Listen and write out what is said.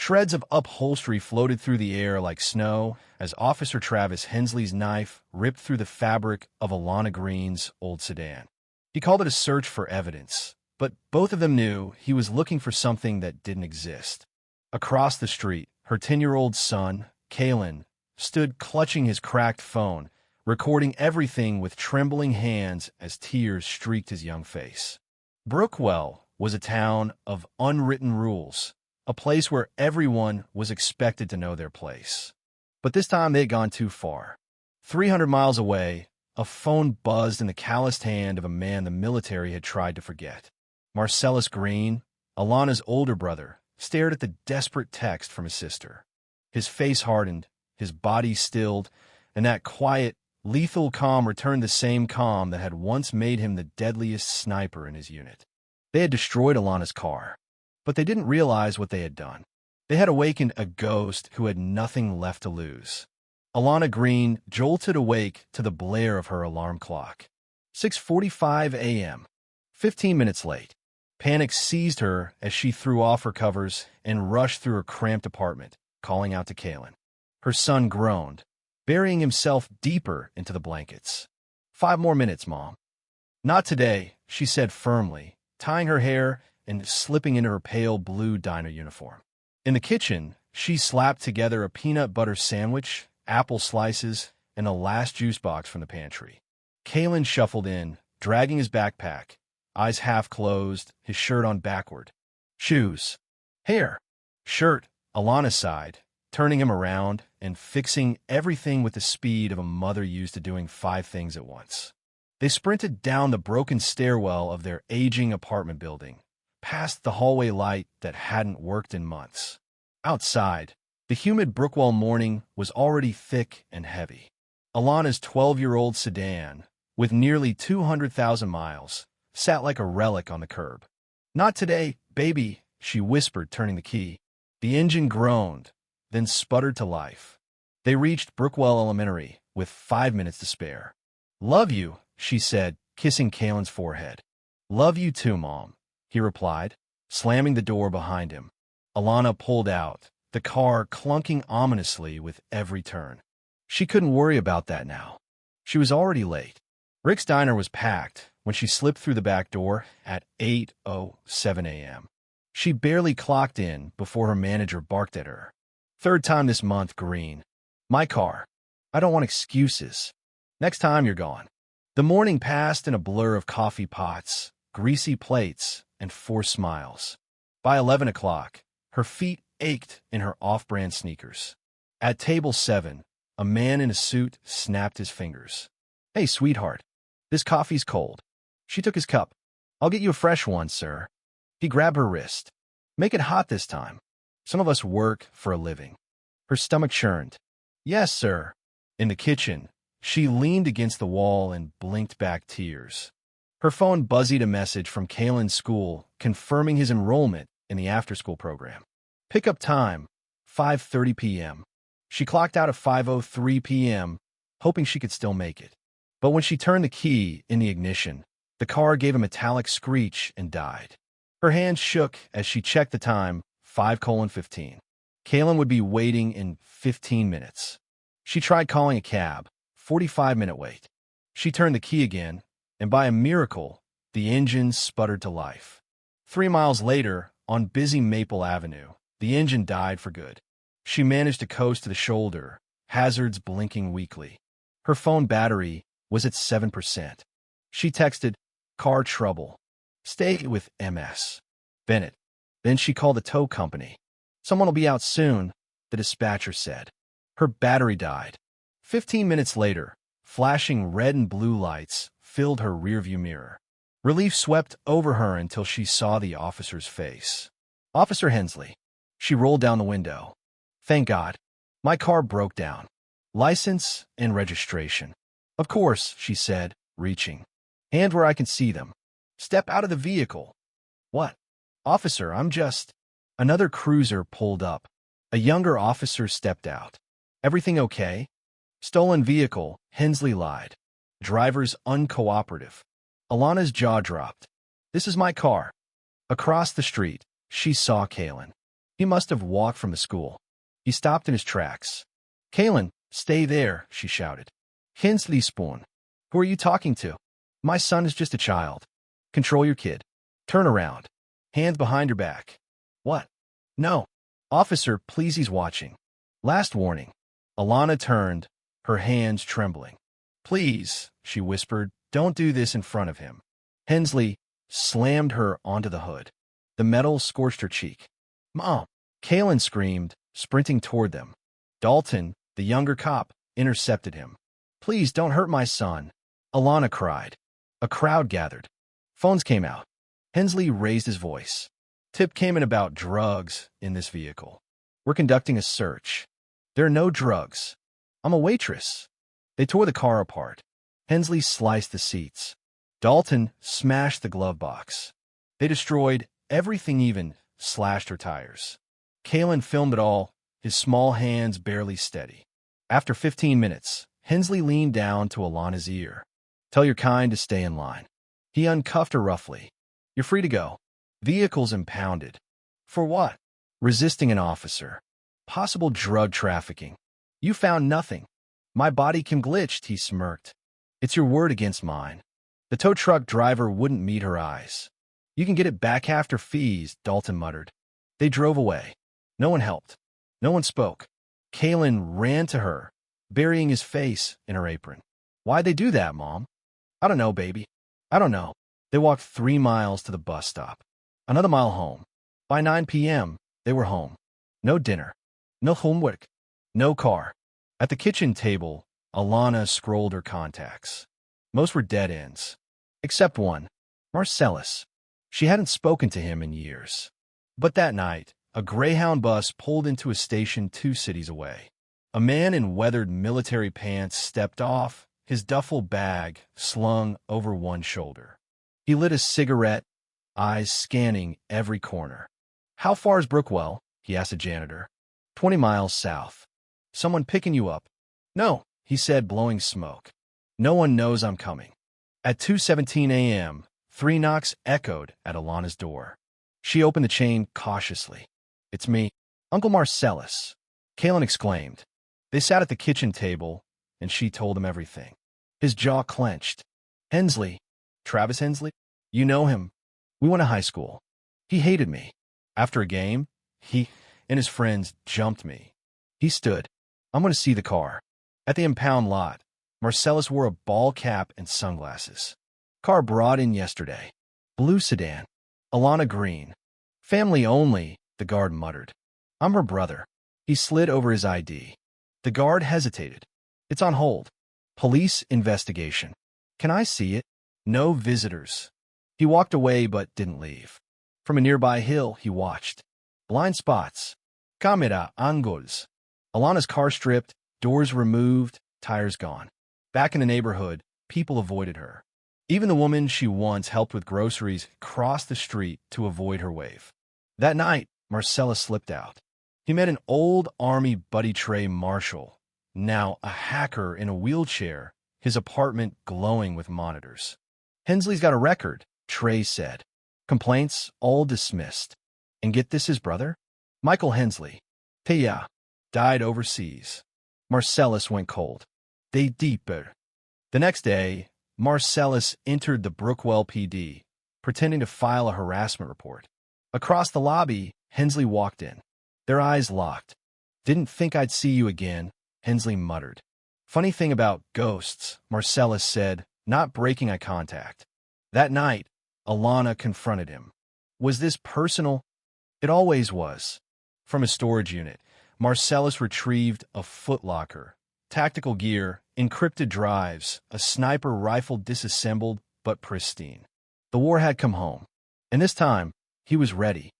Shreds of upholstery floated through the air like snow as Officer Travis Hensley's knife ripped through the fabric of Alana Green's old sedan. He called it a search for evidence, but both of them knew he was looking for something that didn't exist. Across the street, her 10-year-old son, Kalen, stood clutching his cracked phone, recording everything with trembling hands as tears streaked his young face. Brookwell was a town of unwritten rules, a place where everyone was expected to know their place. But this time they had gone too far. 300 miles away, a phone buzzed in the calloused hand of a man the military had tried to forget. Marcellus Green, Alana's older brother, stared at the desperate text from his sister. His face hardened, his body stilled, and that quiet, lethal calm returned the same calm that had once made him the deadliest sniper in his unit. They had destroyed Alana's car, but they didn't realize what they had done. They had awakened a ghost who had nothing left to lose. Alana Green jolted awake to the blare of her alarm clock. 6:45 a.m. 15 minutes late. Panic seized her as she threw off her covers and rushed through her cramped apartment, calling out to Kalen. Her son groaned, burying himself deeper into the blankets. 5 more minutes, Mom. Not today, she said firmly, tying her hair and slipping into her pale blue diner uniform. In the kitchen, she slapped together a peanut butter sandwich, apple slices, and a last juice box from the pantry. Kalen shuffled in, dragging his backpack, eyes half closed, his shirt on backward. Shoes. Hair. Shirt, Alana sighed, turning him around and fixing everything with the speed of a mother used to doing 5 things at once. They sprinted down the broken stairwell of their aging apartment building, past the hallway light that hadn't worked in months. Outside, the humid Brookwell morning was already thick and heavy. Alana's 12-year-old sedan, with nearly 200,000 miles, sat like a relic on the curb. Not today, baby, she whispered, turning the key. The engine groaned, then sputtered to life. They reached Brookwell Elementary with 5 minutes to spare. Love you, she said, kissing Kalen's forehead. Love you too, Mom, he replied, slamming the door behind him. Alana pulled out, the car clunking ominously with every turn. She couldn't worry about that now. She was already late. Rick's diner was packed when she slipped through the back door at 8:07 a.m. She barely clocked in before her manager barked at her. 3rd time this month, Green. My car. I don't want excuses. Next time you're gone. The morning passed in a blur of coffee pots, greasy plates, and forced smiles. By 11 o'clock, her feet ached in her off-brand sneakers. At table 7, a man in a suit snapped his fingers. Hey, sweetheart. This coffee's cold. She took his cup. I'll get you a fresh one, sir. He grabbed her wrist. Make it hot this time. Some of us work for a living. Her stomach churned. Yes, sir. In the kitchen, she leaned against the wall and blinked back tears. Her phone buzzed a message from Kalen's school confirming his enrollment in the after-school program. Pickup time, 5:30 p.m. She clocked out at 5:03 p.m., hoping she could still make it. But when she turned the key in the ignition, the car gave a metallic screech and died. Her hands shook as she checked the time, 5:15. Kalen would be waiting in 15 minutes. She tried calling a cab, 45-minute wait. She turned the key again, and by a miracle, the engine sputtered to life. 3 miles later, on busy Maple Avenue, the engine died for good. She managed to coast to the shoulder, hazards blinking weakly. Her phone battery was at 7%. She texted, car trouble. Stay with MS. Bennett. Then she called the tow company. Someone will be out soon, the dispatcher said. Her battery died. 15 minutes later, flashing red and blue lights filled her rearview mirror. Relief swept over her until she saw the officer's face. Officer Hensley. She rolled down the window. Thank God. My car broke down. License and registration. Of course, she said, reaching. Hand where I can see them. Step out of the vehicle. What? Officer, I'm just... Another cruiser pulled up. A younger officer stepped out. Everything okay? Stolen vehicle, Hensley lied. Driver's uncooperative. Alana's jaw dropped. This is my car. Across the street, she saw Kalen. He must have walked from the school. He stopped in his tracks. "Kalen, stay there," she shouted. "Hensley Spoon. Who are you talking to? My son is just a child. Control your kid. Turn around. Hands behind your back." "What?" "No. Officer, please, he's watching. Last warning." Alana turned, her hands trembling. "Please," she whispered, "don't do this in front of him." Hensley slammed her onto the hood. The metal scorched her cheek. "Mom!" Kalen screamed, sprinting toward them. Dalton, the younger cop, intercepted him. "Please don't hurt my son," Alana cried. A crowd gathered. Phones came out. Hensley raised his voice. "Tip came in about drugs in this vehicle. We're conducting a search. There are no drugs. I'm a waitress." They tore the car apart. Hensley sliced the seats. Dalton smashed the glove box. They destroyed everything, even slashed her tires. Kalen filmed it all, his small hands barely steady. After 15 minutes, Hensley leaned down to Alana's ear. "Tell your kind to stay in line." He uncuffed her roughly. "You're free to go." Vehicles impounded. For what? Resisting an officer. Possible drug trafficking. "You found nothing." "My body cam glitched," he smirked. "It's your word against mine." The tow truck driver wouldn't meet her eyes. "You can get it back after fees," Dalton muttered. They drove away. No one helped. No one spoke. Kalen ran to her, burying his face in her apron. "Why'd they do that, Mom?" "I don't know, baby. I don't know." They walked 3 miles to the bus stop. Another mile home. By 9 p.m., they were home. No dinner. No homework. No car. At the kitchen table, Alana scrolled her contacts. Most were dead ends. Except one. Marcellus. She hadn't spoken to him in years. But that night, a Greyhound bus pulled into a station 2 cities away. A man in weathered military pants stepped off, his duffel bag slung over one shoulder. He lit a cigarette, eyes scanning every corner. "How far is Brookwell?" he asked a janitor. 20 miles south." "Someone picking you up?" "No," he said, blowing smoke. "No one knows I'm coming." At 2:17 a.m., 3 knocks echoed at Alana's door. She opened the chain cautiously. "It's me, Uncle Marcellus," Kalen exclaimed. They sat at the kitchen table, and she told him everything. His jaw clenched. "Hensley. Travis Hensley? You know him. We went to high school. He hated me. After a game, he and his friends jumped me. He stood. I'm going to see the car." At the impound lot, Marcellus wore a ball cap and sunglasses. "Car brought in yesterday. Blue sedan. Alana green. Family only," the guard muttered. "I'm her brother." He slid over his ID. The guard hesitated. "It's on hold. Police investigation." "Can I see it?" "No visitors." He walked away but didn't leave. From a nearby hill, he watched. Blind spots. Camera angles. Alana's car stripped, doors removed, tires gone. Back in the neighborhood, people avoided her. Even the woman she once helped with groceries crossed the street to avoid her wave. That night, Marcellus slipped out. He met an old Army buddy Trey Marshall, now a hacker in a wheelchair, his apartment glowing with monitors. "Hensley's got a record," Trey said. "Complaints all dismissed. And get this, his brother? Michael Hensley. Teya. Died overseas." Marcellus went cold. "They deeper." The next day, Marcellus entered the Brookwell PD, pretending to file a harassment report. Across the lobby, Hensley walked in. Their eyes locked. "Didn't think I'd see you again," Hensley muttered. "Funny thing about ghosts," Marcellus said, not breaking eye contact. That night, Alana confronted him. Was this personal? It always was. From a storage unit, Marcellus retrieved a footlocker, tactical gear, encrypted drives, a sniper rifle disassembled but pristine. The war had come home, and this time, he was ready.